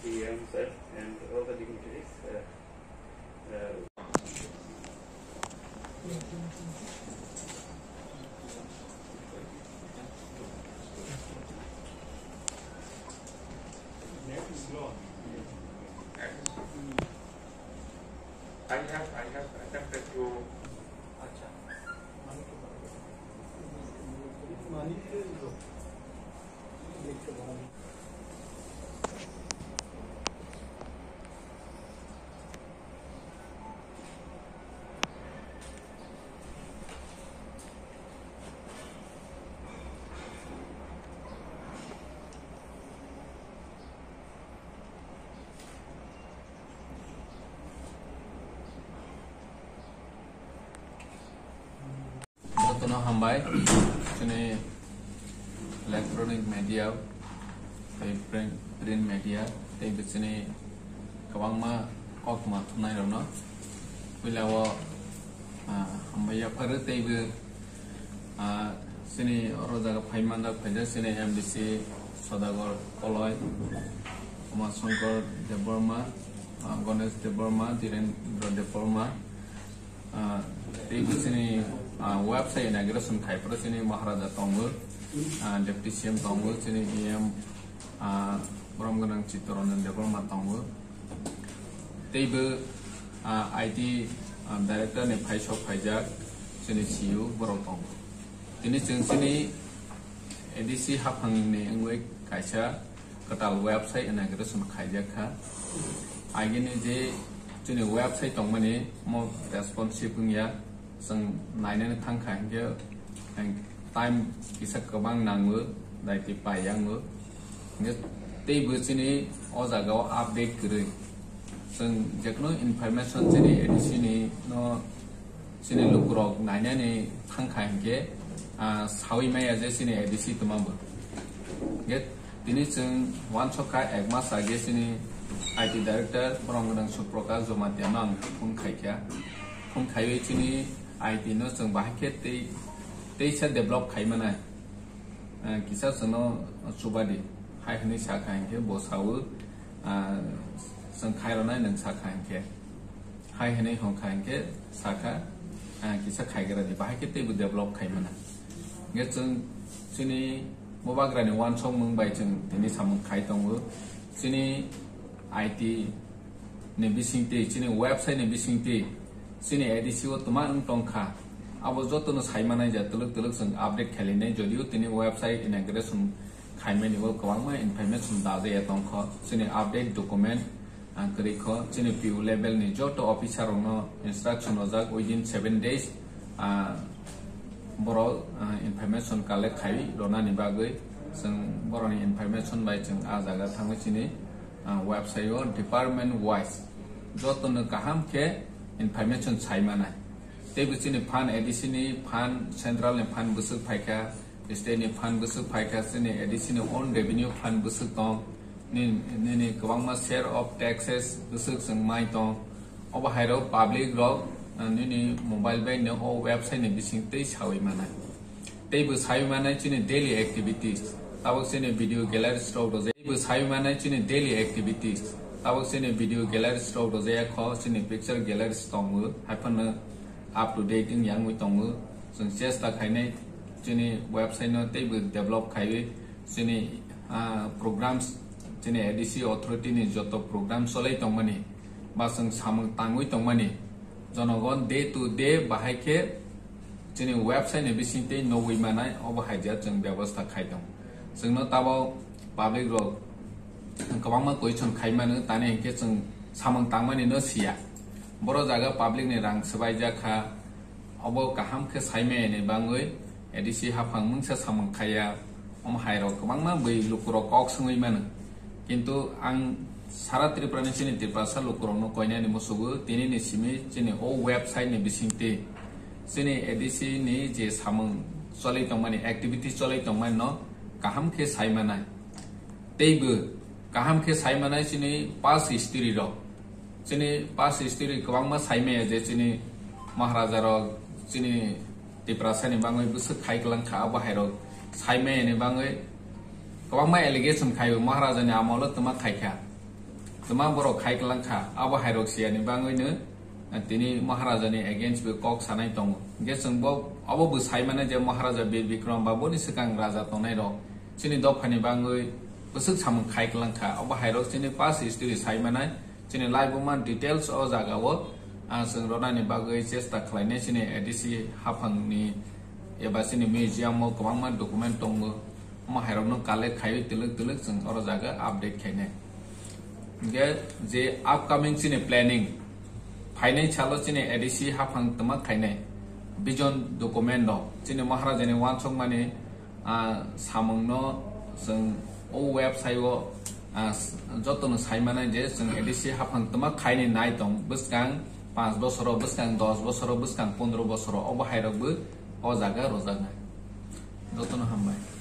PM sir and all the dignitaries. I have attempted to. Tono hambai sini electronic media print media tei bisini kawang ma kok ma thunai ro no wilawo hambai ya par tei bu sini roja ga phaimanda phaida sini MDC Sodagor Koloi Oma Shankar Deborma Ganesh Deborma Direndra Deborma tei bisini website inauguration khai pro sini Maharaja Tongu Deputy CM Tongu sini EM Bromganang Chittoranjan Deborma Tongu teibo IT director ni phaisok phaijak sini CU borok Tongu tini jeng sini ADC haphang ni engwei kaisa katal website inauguration khaijak kha agini je sini website tongmani mo responsive ya sang naine thang khai ge time kisak kabang nangmu dai ti payang mu nge tei bu sini o jaga update kre sang jakno information sini edisi no sini lukrok naine ni thang khai ge sawi maya je sini edisi tumam nge tini jeng wan choka ekma sage sini IT director Bromgadang Suprakash Jomatyamang phun khai kya phun khai sini IT no jeng bahake tei sa develop khai mana kisa sono subadi hai hni sa khai ke bo sawu sang khai ro nai nang sa khai ke hai hni hong khai ke saka kisa khai gara di bahake tei bu develop khai mana nge jeng sini mobagra ni wan chong mung bai jeng tini samung khai tongu sini IT ni bisingte sini website ni bisingte sini ADC o tuma tongkha abo joto no saimana ja tuluk sang update khaline jodio tini website inauguration khaimani wo kwangma information da je tongkho sini update document kri kho sini PU level ni joto officer no instruction ojak within 7 days boro information collect khai rona ni bagoi sang boroni information bai jeng a jaga thangwe sini website o department wise joto no kaham ke information saimana tei bisini fan ADC ni fan central ni fan busuk phaika state ni fan busuk phaika sini ADC ni own revenue fan busuk tong ni kwangma share of taxes busuk sang mai tong oba hairo public rock ni mobile bank no website ni bising tei sawi mana tei bu sawi mana chini daily activities tabok sini video gallery store do bu sawi mana chini daily activities tabok sini video gallery store do je kho sini picture gallery store hapan up to date in yang tongu sing chesta khaine chini website no tei bu develop khai sini programs chini ADC authority ni joto program solai tongmani ba sang samung tangui tongmani jonogon day to day bahai ke chini website ni bisinte no wi manai obahai ja jeng byabostha khai dong singno tabo public ro kabangma question khai manu tane ke jeng samung tangmani no sia boro jaga public ni rang sabai ja kha obo kaham ke saime ni bangoi ADC haphang mungsa samung khaya hai ro kabangma bai lukro kok sungui manu kintu ang sara Tripura ni chini Tripura lukro no koina ni musugu tini ni simi chini o website ni bisingte chini ADC ni je samung solai tongmani activity solai tongmani no kaham ke saimana teibu kaham ke saimana chini past history ro chini past history kwangma saime je chini maharaja ro chini tiprasa ni bangai busuk khai klang kha bahai ro saime ni bangai kwangma allegation khai maharaja ni amol tama khai kha tama boro khai klang kha abahai ro sia ni bangai ne tini maharaja ni against be kok sanai tong ge sengbo abo bu saimana je maharaja bir bikram babu ni sekang raja tonai ro chini dopani bangai busuk sam khai klang kha abahai ro chini past history saimana chini live man details o jaga wo seng rona ni bagai chesta khlaine chini edc hafang ni eba chini museum mo kwangma document tongmo mahai ro no kale khai tiluk tiluk seng oro jaga update khaine ge je upcoming chini planning फाइनाइ छालो चिने ADC हाफां तमा खाइनाइ बिजन document दो चिने महाराजानि वानसंग माने सामंग no जों ओ website ओ जतन साइमानाय जे जों ADC हाफां तमा खाइनि नाय दं बसकां 5 বছর बसकां 10 বছর बसकां 15 বছর अ बाहायरावबो अ जागा रजागा जतन हामबाय।